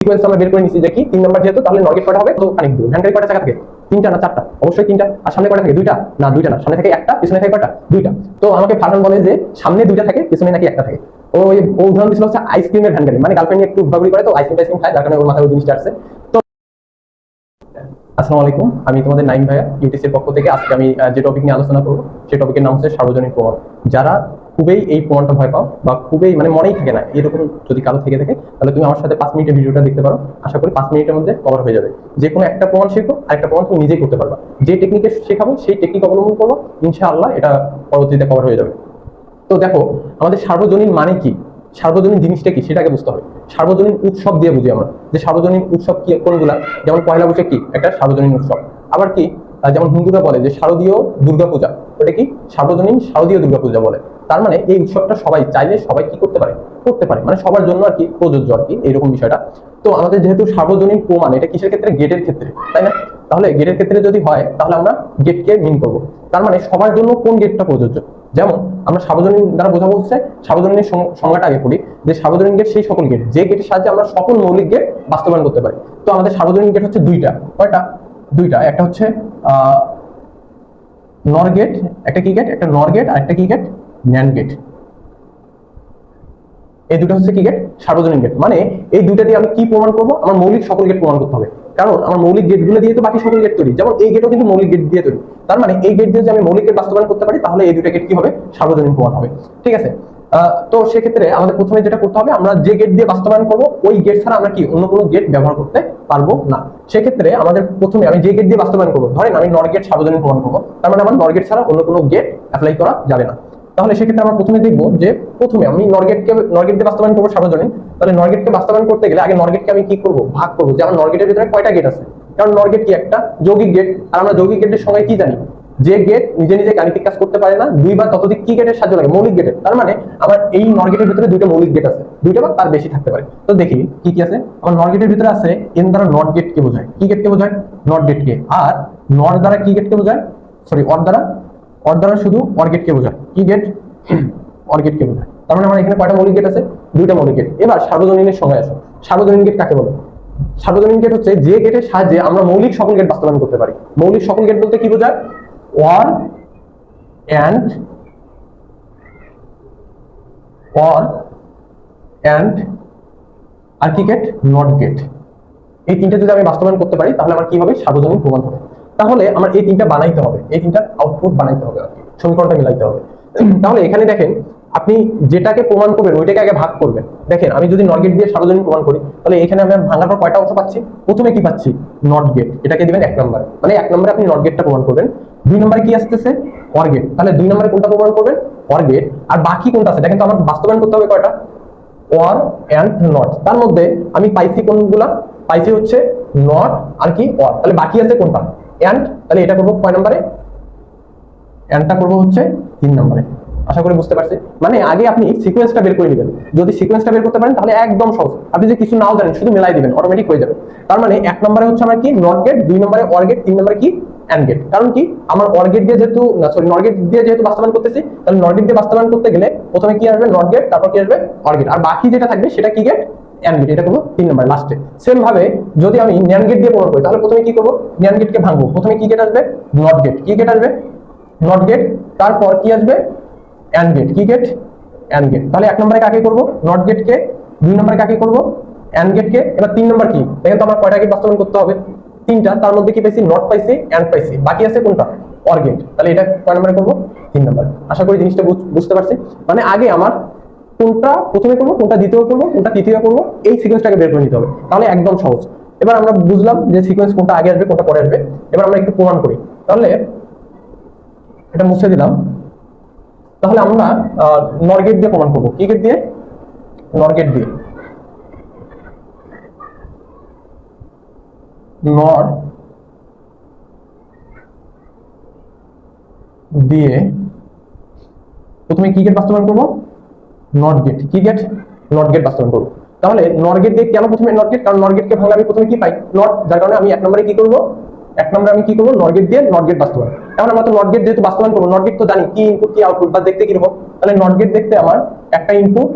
Sequence আমরা বের করে নিচ্ছি যে কি 3 নাম্বার যেহেতু, তাহলে নট গেট কয়টা হবে? তো কানেক্ট দিব। ভ্যানকারি কয়টা চাকা থাকে? 3টা না 4টা? অবশ্যই 3টা। আর সামনে কয়টা থাকে? 2টা না 2টা না, সামনে থাকে একটা, পিছনে থাকে কয়টা? 2টা। তো আমাকে ফারহান বলে যে সামনে 2টা থাকে, পিছনে নাকি একটা থাকে। ও উদাহরণ দিছিল হচ্ছে আইসক্রিমের ভ্যানকারি, মানে গার্লফ্রেন্ড একটু ঘোরাঘুরি করে তো আইসক্রিম খায়, যার কারণে ওর মাথায় ওই জিনিসটা আসছে। তো আসসালামু আলাইকুম, আমি তোমাদের নাইম ভাইয়া ইউটিসির পক্ষ থেকে। আজকে আমি যে টপিক নিয়ে আলোচনা করবো সেই টপিকের নাম হচ্ছে সার্বজনীন প্রমাণ। যারা খুবই এই প্রমাণটা ভয় পাও বা খুবই মানে মনেই থাকে না এরকম যদি কারো থেকে থাকে, তাহলে তুমি আমার সাথে 5 মিনিটের ভিডিওটা দেখতে পারো। আশা করি 5 মিনিটের মধ্যে কভার হয়ে যাবে। যে কোনো একটা প্রমাণ শেখো, আর একটা প্রমাণ তুমি নিজেই করতে পারবা। যে টেকনিকে শেখাবো সেই টেকনিক অবলম্বন করবো, ইনশাআল্লাহ এটা পরবর্তীতে কভার হয়ে যাবে। তো দেখো, আমাদের সার্বজনীন মানে কি, সার্বজনীন জিনিসটা কি সেটাকে বুঝতে হবে। সার্বজনীন উৎসব দিয়ে বুঝি আমরা যে সার্বজনীন উৎসব কি কোনগুলা, যেমন পয়লা বৈশাখ কি একটা সার্বজনীন উৎসব। আবার কি যেমন হিন্দুরা বলে যে শারদীয় দুর্গাপূজা, ওটা কি সার্বজনীন শারদীয় দুর্গাপূজা বলে। তার মানে এই উৎসবটা সবাই চাইলে সবাই কি করতে পারে, করতে পারে, মানে সবার জন্য আর কি প্রযোজ্য আর কি এইরকম বিষয়টা। তো আমাদের যেহেতু সার্বজনীন প্রমাণ, এটা কিসের ক্ষেত্রে? গেটের ক্ষেত্রে, তাই না? তাহলে গেটের ক্ষেত্রে যদি হয় তাহলে আমরা গেটকে মিন করবো। তার মানে সবার জন্য কোন গেটটা প্রযোজ্য। যেমন আমরা সার্বজনীন দ্বারা বোঝাবো হচ্ছে, সার্বজনীনের সংজ্ঞাটা আগে পড়ি, যে সার্বজনীন গেট সেই সকল গেট যে গেটের সাহায্যে আমরা সকল মৌলিক গেট বাস্তবায়ন করতে পারি। তো আমাদের সার্বজনীন গেট হচ্ছে 2টা। কয়টা? 2টা। একটা হচ্ছে নর গেট, একটা কি গেট? একটা নর গেট, আর একটা কি গেট? NAND gate. এই দুটো হচ্ছে কি গেট? সার্বজনীন গেট। মানে এই দুইটা দিয়ে আমি কি প্রমাণ করবো? আমার মৌলিক সকল গেট প্রমাণ করতে হবে। কারণ আমার মৌলিক গেটগুলো দিয়ে তো বাকি সকল গেট তৈরি, যেমন এই গেটও কিন্তু মৌলিক গেট দিয়ে তৈরি। তার মানে এই গেট দিয়ে যে আমি মৌলিক গেট বাস্তবায়ন করতে পারি, তাহলে এই দুটো গেট কি হবে? সার্বজনীন প্রমাণ হবে। ঠিক আছে। তো সেক্ষেত্রে আমাদের প্রথমে যেটা করতে হবে, আমরা যে গেট দিয়ে বাস্তবায়ন করবো ওই গেট ছাড়া আমরা কি অন্য কোনো গেট ব্যবহার করতে পারবো না। সেক্ষেত্রে আমাদের প্রথমে আমি যে গেট দিয়ে বাস্তবায়ন করবো, ধরেন আমি নর গেট সার্বজনীন প্রমাণ করবো, তার মানে আমার নর গেট ছাড়া অন্য কোনো গেট অ্যাপ্লাই করা যাবে না। তাহলে সেক্ষেত্রে আমরা প্রথমে দেখবো যে প্রথমে আমি নরগেট দিয়ে বাস্তবায়ন করবো সার্বজনীন। তাহলে নরগেটকে বাস্তবায়ন করতে গেলে আগে নরগেটকে আমি কি করবো? ভাগ করবো, যে আমার নরগেটের ভিতরে কয়টা গেট আছে। কারণ নরগেট কি একটা যৌগিক গেট, আর আমরা যৌগিক গেটের সঙ্গে কি জানি, যে গেট নিজে নিজে গাণিতিক কাজ করতে পারে না, 2 বা ততোধিক কি গেটের সাহায্য লাগে? মৌলিক গেটের। তার মানে আমার এই নরগেটের ভিতরে 2টা মৌলিক গেট আছে, 2টা বা তার বেশি থাকতে পারে। তো দেখি কি কি আছে। আমার নরগেটের ভিতরে আছে এন দ্বারা নট গেটকে বোঝায়, কি গেটকে বোঝায়? নট গেটকে। আর নর দ্বারা কি গেটকে বোঝায়? সরি, অর দ্বারা শুধু অর গেটকে বোঝায়। কি গেট? অর গেটকে বোঝায়। তার মানে আমার এখানে কয়টা মৌলিক গেট আছে? 2টা মৌলিক গেট। এবার সার্বজনীনের সংজ্ঞা আসে। সার্বজনীন গেট কাকে বলে? সার্বজনীন গেট হচ্ছে যে গেটের সাহায্যে আমরা মৌলিক সকল গেট বাস্তবায়ন করতে পারি। মৌলিক সকল গেট বলতে কি বোঝায়? অর এন্ড অর এন্ড আর কি গেট? Not gate. এই তিনটা যদি আমি বাস্তবায়ন করতে পারি তাহলে আমার কি হবে? সার্বজনীন প্রমাণ হবে। তাহলে আমার এই তিনটা বানাইতে হবে, এই তিনটার আউটপুট বানাইতে হবে আর কি, সমীকরণটা মিলাইতে হবে। তাহলে এখানে দেখেন, আপনি যেটাকে প্রমাণ করবেন ওইটাকে আগে ভাগ করবেন। দেখেন আমি যদি নট গেট দিয়ে সার্বজনীন প্রমাণ করি, তাহলে এখানে আমি ভাঙার পর কয়টা অংশ পাচ্ছি? প্রথমে কি পাচ্ছি? Not gate. এটাকে দিবেন 1 নম্বর, মানে 1 নম্বরে আপনি নট গেটটা প্রমাণ করবেন। 2 নম্বরে কি আসতেছে? Or gate. তাহলে 2 নম্বরে কোনটা প্রমাণ করবেন? Or gate. আর বাকি কোনটা আছে দেখেন তো, আমার বাস্তবায়ন করতে হবে কয়টা? Or and not. তার মধ্যে আমি পাইছি কোনগুলা? পাইছি হচ্ছে নট আর কি অর। তাহলে বাকি আছে কোনটা? এন্ড। তাহলে এটা করবো কয় নম্বরে? এন্ডটা করবো হচ্ছে 3 নম্বরে। আশা করি বুঝতে পারছি। মানে আগে আপনি সিকোয়েন্সটা বের করে নেবেন। যদি সিকোয়েন্সটা বের করতে পারেন তাহলে একদম সহজ। আপনি যদি কিছু নাও জানেন শুধু মেলাই দিবেন, অটোমেটিক হয়ে যাবে। তার মানে 1 নম্বরে হচ্ছে আমার কি? নট গেট, 2 নম্বরে অর গেট, 3 নম্বরে কি? And gate. কারণ কি আমার অর গেট দিয়ে যেহেতু নট গেট দিয়ে যেহেতু বাস্তবায়ন করতেছি, তাহলে নট গেট দিয়ে বাস্তবায়ন করতে গেলে প্রথমে কি আসবে? নট গেট, তারপর কি আসবে? Or gate. আর বাকি যেটা থাকবে সেটা কি গেট? And gate. এটা করবো 3 নম্বরে লাস্টে। সেম ভাবে যদি আমি ন্যান্ড গেট দিয়ে প্রমাণ করি, তাহলে প্রথমে কি করবো? ন্যান্ড গেটকে ভাঙবো। প্রথমে কি গেট আসবে? Not gate. কি গেট আসবে? Not gate. তারপর কি আসবে? And gate. কি গেট? And gate. তাহলে 1 নম্বরে কাকে করব? নট গেটকে। 2 নম্বরে কাকে করব? এন্ড গেটকে। এবার 3 নম্বর কি? দেখেন তো আমার কয়টা গেট বাস্তবায়ন করতে হবে? 3টা। তার মধ্যে কি পাইছি? নট পাইছি, এন্ড পাইছি, বাকি আছে কোনটা? Or gate. তাহলে এটা কয় নম্বরে করব? 3 নম্বরে। আশা করি জিনিসটা বুঝতে পারছি। মানে আগে আমার কোনটা প্রথমে করব, কোনটা দ্বিতীয় করব, কোনটা তৃতীয় করব, এই সিকোয়েন্সটাকে বের করে নিতে হবে। তাহলে একদম সহজ। এবার আমরা বুঝলাম যে সিকোয়েন্স কোনটা আগে আসবে, কোনটা পরে আসবে। এবার আমরা একটু প্রমাণ করি। তাহলে এটা মুছে দিলাম। তাহলে আমরা নর গেট দিয়ে প্রমাণ করবো। কি গেট দিয়ে? নর গেট দিয়ে। নর দিয়ে প্রথমে কি গেট বাস্তবায়ন করবো? Not gate. কি গেট? নট গেট বাস্তবায়ন করবো। তাহলে নর গেট দিয়ে কেন প্রথমে নট গেট? কারণ নট গেটকে ভাঙলে আমি প্রথমে কি পাই? নট। যার কারণে আমি 1 নম্বরে কি করবো? 1 নম্বরে আমি কি করবো? নট গেট দিয়ে নট গেট বাস্তবায়ন। এখন আমরা তো নট গেট যেহেতু বাস্তবায়ন করবো, নট গেট তো জানি কি ইনপুট কি আউটপুট, বা দেখতে কিরকম। তাহলে নট গেট দেখতে আমার একটা ইনপুট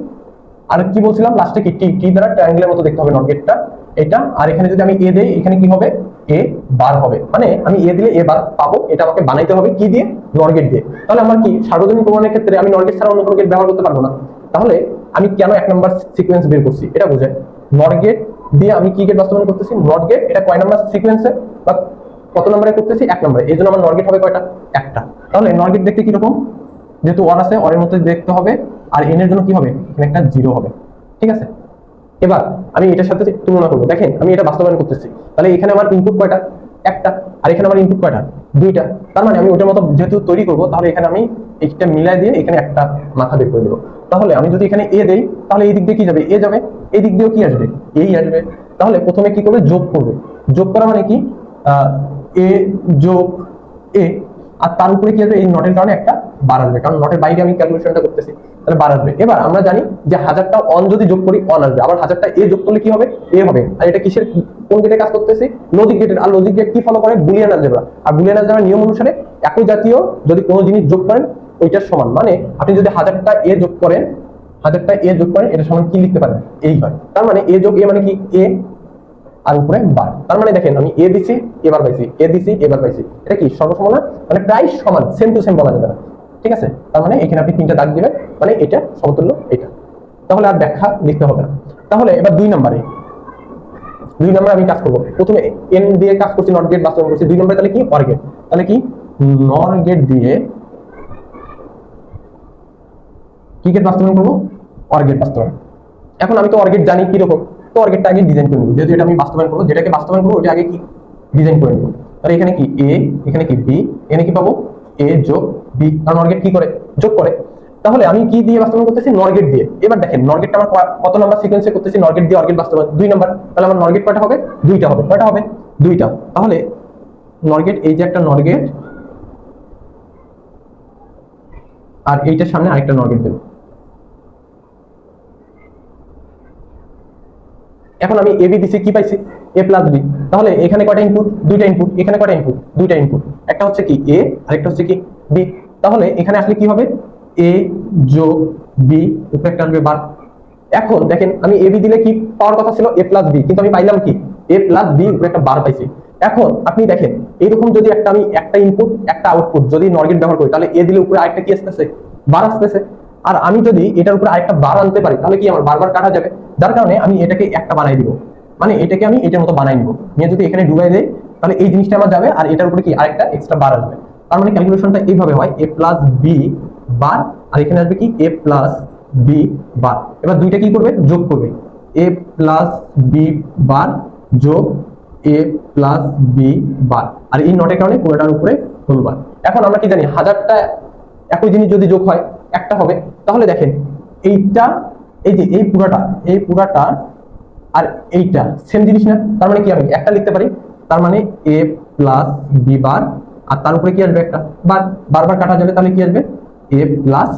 আর কি বলছিলাম লাস্টে কি? টি। টি দ্বারা ট্রায়াঙ্গেলের মতো দেখতে হবে নট গেটটা। এটা, আর এখানে যদি আমি এ দেই এখানে কি হবে, এ বার হবে, মানে আমি এ দিলে এ বার পাবো। এটা আমাকে বানাইতে হবে কি দিয়ে, নর গেট দিয়ে। তাহলে আমার কি সার্বজনীন প্রমাণের ক্ষেত্রে আমি নর গেট ছাড়া অন্য কোনো গেট ব্যবহার করতে পারবো না। তাহলে আমি কেন 1 নম্বর সিকোয়েন্স বের করছি এটা বোঝায়। নর গেট দিয়ে আমি কি গেট বাস্তবায়ন করতেছি, নট গেট। এটা কয় নম্বর সিকোয়েন্সে বা কত নম্বরে করতেছি, 1 নম্বরে। এই জন্য আমার নর গেট হবে কয়টা, একটা। তাহলে নর গেট দেখতে কিরকম, যেহেতু অর আছে অরের মধ্যে দেখতে হবে, আর এন এর জন্য কি হবে, এখানে একটা 0 হবে। ঠিক আছে, এবার আমি এটার সাথে তুলনা করবো। দেখেন আমি এটা বাস্তবায়ন করতেছি, তাহলে এখানে আমার ইনপুট কয়টা, একটা, আর এখানে আমার ইনপুট কয়টা, দুইটা। তার মানে আমি ওটার মতো যেহেতু তৈরি করবো, তাহলে এখানে আমি এইটা মিলাই দিয়ে এখানে একটা মাথা বের করে দেবো। তাহলে আমি যদি এখানে এ দেই, তাহলে এই দিক দিয়ে কি যাবে, এ যাবে, এই দিক দিয়েও কি আসবে, এই আসবে। তাহলে প্রথমে কি করবে, যোগ করবে। যোগ করা মানে কি, এ যোগ এ, আর তার উপরে কি আসবে, এই নটের কারণে একটা বার আসবে, কারণ নটের বাইরে আমি ক্যালকুলেশনটা করতেছি, তাহলে বার আসবে। এবার আমরা জানি যে 1000টা অন যদি যোগ করি অন আসবে, আবার 1000টা এ যোগ করলে কি হবে, এ হবে। আর এটা কিসের, কোন গেটে কাজ করতেছি, লজিক গেটের। আর লজিক গেট কি ফলো করে, বুলিয়ান অলজেব্রা। আর বুলিয়ান অলজেব্রার নিয়ম অনুসারে একই জাতীয় যদি কোনো জিনিস যোগ করেন ওইটার সমান, মানে আপনি যদি 1000টা এ যোগ করেন, 1000টা এ যোগ করেন, এটা সমান কি লিখতে পারেন, এই হয়। তার মানে এ যোগ এ মানে কি, এ আর উপরে বার। তার মানে দেখেন আমি এ দিছি এবার পাইছি, এ দিছি এবার পাইছি, এটা কি সর্বসমান না, মানে প্রায় সমান, সেম টু সেম বলা যাবে না। ঠিক আছে, তার মানে এখানে আপনি 3টা দাগ দিবেন, মানে এটা সমতুল্য এটা। তাহলে আর ব্যাখ্যা লিখতে হবে না। তাহলে এবার 2 নম্বরে আমি কাজ করবো। প্রথমে এন দিয়ে কাজ করছি, নট গেট বাস্তবায়ন করছি। 2 নম্বরে তাহলে কি, অর গেট। তাহলে কি, নর গেট দিয়ে কি গেট বাস্তবায়ন করবো, অর গেট বাস্তবায়ন। এখন আমি তো অর গেট জানি কিরকম, তো অর গেটটা আগে ডিজাইন করে নেবো। যেহেতু এটা আমি বাস্তবায়ন করবো, যেটাকে বাস্তবায়ন করবো ওটা আগে কি ডিজাইন করে নেবো। তাহলে এখানে কি এ, এখানে কি বি, এখানে কি পাবো, এ যোগ বি, কারণ নর গেট কি করে, যোগ করে। তাহলে আমি কি দিয়ে বাস্তবায়ন করতেছি, নর গেট দিয়ে। এবার দেখেন নর গেটটা আমার কত নাম্বার সিকোয়েন্সে করতেছি, নর গেট দিয়ে অর গেট বাস্তবায়ন 2 নাম্বার। তাহলে আমার নর গেট কয়টা হবে, 2টা হবে। কয়টা হবে, 2টা। তাহলে নর গেট, এই যে একটা নর গেট, আর এইটার সামনে আরেকটা নর গেট দেবো। এখন আমি এ বি দিছি, কি পাইছি, এ প্লাস বি। তাহলে এখানে কয়টা ইনপুট, 2টা ইনপুট। এখানে কয়টা ইনপুট, 2টা ইনপুট। একটা হচ্ছে কি এ, আরেকটা হচ্ছে কি বি। তাহলে এখানে আসলে কি হবে, এ যোগ বি, উপরে একটা আসবে বার। এখন দেখেন আমি এ বি দিলে কি পাওয়ার কথা ছিল, এ প্লাস বি, কিন্তু আমি পাইলাম কি, এ প্লাস বি, উপরে একটা বার পাইছি। এখন আপনি দেখেন এইরকম যদি আমি একটা ইনপুট একটা আউটপুট যদি নর গেট ব্যবহার করি, তাহলে এ দিলে উপরে আরেকটা কি আসতেছে, বার আসতেছে। আর আমি যদি এটার উপরে আরেকটা বার আনতে পারি, তাহলে কি আমার বারবার কাটা যাবে। যার কারণে আমি এটাকে একটা বানাই দিব, মানে এটাকে আমি এটার মতো বানাই নিব নিয়ে যদি এখানে ডুবাই দেই, তাহলে এই জিনিসটা আমার যাবে, আর এটার উপরে কি আরেকটা এক্সট্রা বার আসবে। তার মানে ক্যালকুলেশনটা এইভাবে হয়, এ প্লাস বি বার, আর এখানে আসবে কি এ প্লাস বি বার। এবার দুইটা কি করবে, যোগ করবে, এ প্লাস বি বার যোগ এ প্লাস বি বার, আর এই নটের কারণে পুরোটার উপরে ফুল বার। এখন আমরা কি জানি, 1000টা একই জিনিস যদি যোগ হয় একটা হবে। তাহলে দেখেন এইটা, এই যে এই পুরাটা আর এইটা সেম জিনিস না। তার মানে কি আমি একটা লিখতে পারি, তার মানে এ প্লাস বি বার, আর তার উপরে কি আসবে, একটা বার, বারবার কাটা যাবে, তাহলে কি আসবে, এ প্লাস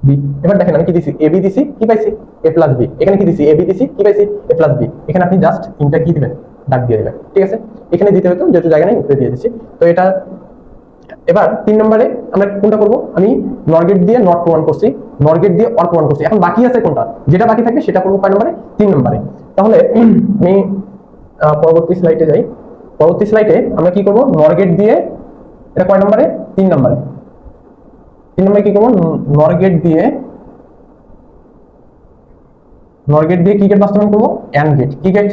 বি। এবার দেখেন আমি কি দিছি, এ বি দিছি, কি পাইছি, এ প্লাস বি। এখানে কি দিছি, এ বি দিছি, কি পাইছি, এ প্লাস বি। এখানে আপনি জাস্ট তিনটা কি দিবেন, দাগ দিয়ে দিবেন। ঠিক আছে, এখানে দিতে হতো যেহেতু জায়গা নেই, উপরে দিয়ে দিচ্ছি। তো এটা এবার 3 নম্বরে আমরা কোনটা করব, আমি নর গেট দিয়ে নট প্রমাণ করছি, নর গেট দিয়ে অর প্রমাণ করছি। এখন বাকি আছে কোনটা, যেটা বাকি থাকবে সেটা করবো কয় নম্বরে, 3 নম্বরে। তাহলে আমি পরবর্তী স্লাইডে যাই। পরবর্তী স্লাইডে আমরা কি করব, নর গেট দিয়ে, এটা কয় নম্বরে, 3 নম্বরে। 3 নম্বরে কি করব, নর গেট দিয়ে কি গেট বাস্তবায়ন করবো, এন্ড গেট। কি গেট,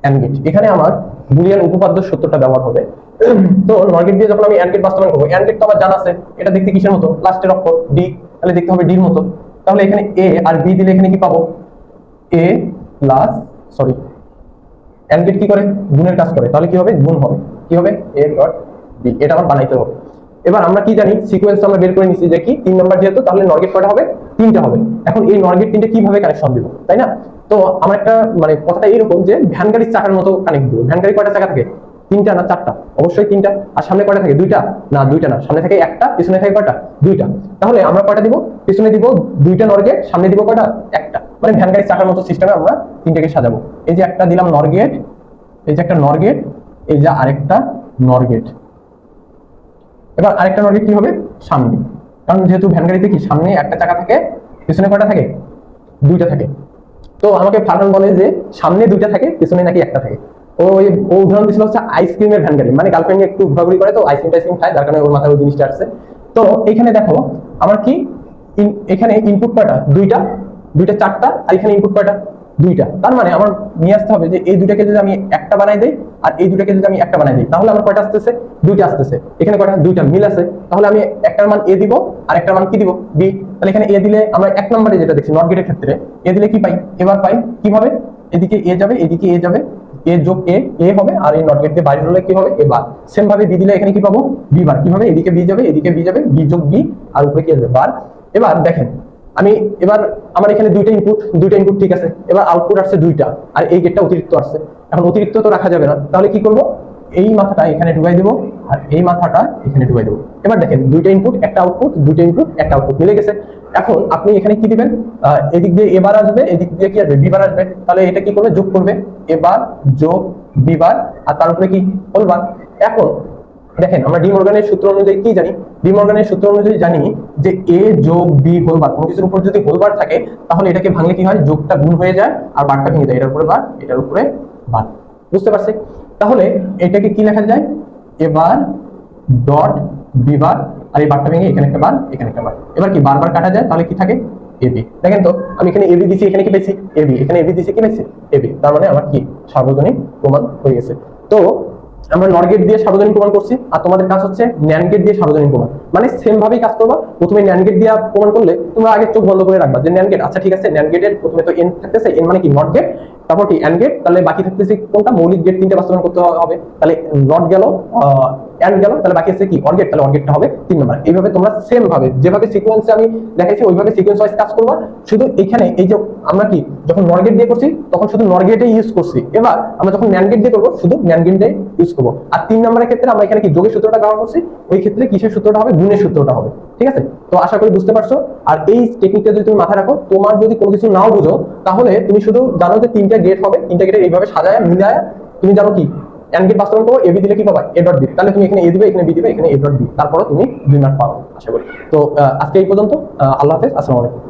এন্ড গেট। এখানে আমার বুলিয়ান উপপাদ্য সূত্রটা ব্যবহার হবে। তো নর গেট দিয়ে যখন আমি এন্ড গেট বাস্তবায়ন করবো, এন্ড গেট তো আমার জানা আছে, এটা দেখতে কিসের মতো, লাস্টের অক্ষর ডি, তাহলে দেখতে হবে ডির মতো। তাহলে এখানে এ আর বি দিলে এখানে কি পাবো, এ প্লাস, সরি, এন্ড গেট কি করে, গুণের কাজ করে, তাহলে কি হবে, গুণ হবে, কি হবে, এ ডট বি। এটা আমার বানাইতে হবে। এবার আমরা কি জানি, সিকোয়েন্স আমরা বের করে নিচ্ছি যে কি 3 নাম্বার যেহেতু, তাহলে নর গেট কয়টা হবে, 3টা হবে। এখন এই নর গেট 3টে কিভাবে কানেকশন দিব, তাই না। তো আমার একটা মানে কথাটা এইরকম যে ভ্যান গাড়ির চাকার মতো কানেক্ট দিব। ভ্যান গাড়ি কয়টা চাকা থাকে, 3টা না 4টা, অবশ্যই 3টা। আর সামনে কয়টা থাকে, 2টা না 2টা না, সামনে থাকে একটা, পিছনে থাকে কয়টা, 2টা। তাহলে আমরা কয়টা দিব, পিছনে দিব 2টা নর গেট, সামনে দিব কয়টা, একটা। মানে ভ্যান গাড়ির চাকার মতো সিস্টেমে আমরা 3টাকে সাজাবো। এই যে একটা দিলাম নর গেট, এই যে একটা নর গেট, এই যে আরেকটা নর গেট। এবার আরেকটা নর গেট কি হবে, সামনে, কারণ যেহেতু ভ্যান গাড়িতে কি সামনে একটা চাকা থাকে, পিছনে কয়টা থাকে, 2টা থাকে। তো আমাকে ফারহান বলে যে সামনে দুইটা থাকে পেছনে নাকি একটা থাকে। ও উদাহরণ দিছিল হচ্ছে আইসক্রিমের ভ্যান গাড়ি, মানে গার্লফ্রেন্ড একটু ঘোরাঘুরি করে তো আইসক্রিম খায়, যার কারণে ওর মাথায় ওই জিনিসটা আসছে। তো এখানে দেখো আমার কি এখানে ইনপুট কয়টা, দুইটা, দুইটা চারটা, আর এখানে ইনপুট কয়টা, দুইটা। তার মানে আমার নিয়ে আসতে হবে যে এই দুইটাকে যদি আমি একটা বানাই দেই আর এই দুইটাকে যদি আমি একটা বানাই দিই, তাহলে আমার কয়টা আসতেছে, দুইটা আসতেছে। এখানে কয়টা, দুইটা মিল আছে। তাহলে আমি একটার মান এ দিব আর একটার মান কি দিব, বি। তাহলে এখানে এ দিলে আমরা এক নম্বরে যেটা দেখছি নট গেটের ক্ষেত্রে এ দিলে কি পাই, এবার পাই কিভাবে, এদিকে এ যাবে এদিকে এ যাবে, এ যোগ এ হবে, আর এই নট গেট দিয়ে বাইরে হলে কি হবে, এ বার। সেম ভাবে বি দিলে এখানে কি পাবো, বি বার। কিভাবে, এদিকে বি যাবে এদিকে বি যাবে, বি যোগ বি, আর উপরে কি আসবে, বার। এবার দেখেন আমি এবার আমার এখানে দুইটা ইনপুট ঠিক আছে, এবার আউটপুট আসছে দুইটা, আর এই গেটটা অতিরিক্ত আসছে। এখন অতিরিক্ত তো রাখা যাবে না, তাহলে কি করব, এই মাথাটা এখানে ঢুকাই দেবো আর এই মাথাটা এখানে ঢুকাই দেবো। এবার দেখেন দুইটা ইনপুট একটা আউটপুট, দুইটা ইনপুট একটা আউটপুট মিলে গেছে। এখন আপনি এখানে কি দিবেন, এদিক দিয়ে এবার আসবে, এদিক দিয়ে কি আসবে, বিবার আসবে। তাহলে এটা কি করবে, যোগ করবে, এবার যোগ বিবার, আর তার উপরে কি, হোল বার। এখন দেখেন আমরা ডি মর্গানের সূত্র অনুযায়ী কি জানি, ডি মর্গানের সূত্র অনুযায়ী জানি যে এ যোগ বি হোল বার, কোনো কিছুর উপর যদি হোল বার থাকে তাহলে এটাকে ভাঙলে কি হয়, যোগটা গুণ হয়ে যায় আর বারটা ভেঙে যায়, এটার উপরে বার এটার উপরে বার। বুঝতে পারছি? তাহলে এটাকে কি লেখা যায়, এবার ডট বি বার, আর এই বারটা ভেঙে এখানে একটা বার এখানে একটা বার। এবার কি বারবার কাটা যায়, তাহলে কি থাকে, এবি। দেখেন তো আমি এখানে এবি দিছি, এখানে কি পেয়েছি, এবি, এখানে এবি দিছি, কি পেয়েছি, এবি। তার মানে আমার কি সার্বজনীন প্রমাণ হয়ে গেছে। তো আমরা নর গেট দিয়ে সার্বজনীন প্রমাণ করছি, আর তোমাদের কাজ হচ্ছে ন্যান্ড গেট দিয়ে সার্বজনীন প্রমাণ। মানে সেম ভাবেই কাজ করবা। প্রথমে ন্যান্ড গেট দিয়ে প্রমাণ করলে তোমরা আগে চোখ বন্ধ করে রাখবা যে ন্যান্ড গেট, আচ্ছা ঠিক আছে, ন্যান্ড গেটের প্রথমে তো এন থাকতেছে, এন মানে কি নট গেট, তারপর কি অ্যান্ড গেট, তাহলে বাকি থাকতেছে কোনটা, মৌলিক গেট তিনটে বাস্তবায়ন করতে হবে। তাহলে নট গেল, অ্যান্ড গেল, তাহলে বাকি আছে কি অর গেট, তাহলে অর গেটটা হবে 3 নাম্বার। এইভাবে তোমরা সেম ভাবে যেভাবে সিকোয়েন্সে আমি দেখাইছি ওইভাবে সিকোয়েন্স ওয়াইজ কাজ করবা। শুধু এখানে এই যে আমরা কি যখন নর গেট দিয়ে করছি তখন শুধু নর গেটে ইউজ করছি, এবার আমরা যখন ন্যান্ড গেট দিয়ে করবো শুধু ন্যান্ড গেটে ইউজ করবো। আর 3 নাম্বারের ক্ষেত্রে আমরা এখানে কি যোগের সূত্রটা ব্যবহার করছি, ওই ক্ষেত্রে কিসের সূত্রটা হবে, গুণের সূত্রটা হবে। ঠিক আছে, তো আশা করি বুঝতে পারছো। আর এই টেকনিকটা যদি তুমি মাথায় রাখো, তোমার যদি কোনো কিছু নাও বুঝো তাহলে তুমি শুধু জানো যে 3টা গেট হবে, 3টা গেটে এইভাবে সাজায় মিলায় তুমি জানো কি এন্ড গেট বাস্তবায়ন করো, এবি দিলে কি পাবা, এ ডট বি। তাহলে তুমি এখানে এ দিবে, এখানে বি দিবে, এখানে এ ডট বি, তারপরে তুমি 2 মার্ক পাও আশা করি। তো আজকে এই পর্যন্ত। আল্লাহ হাফেজ, আসসালামু আলাইকুম।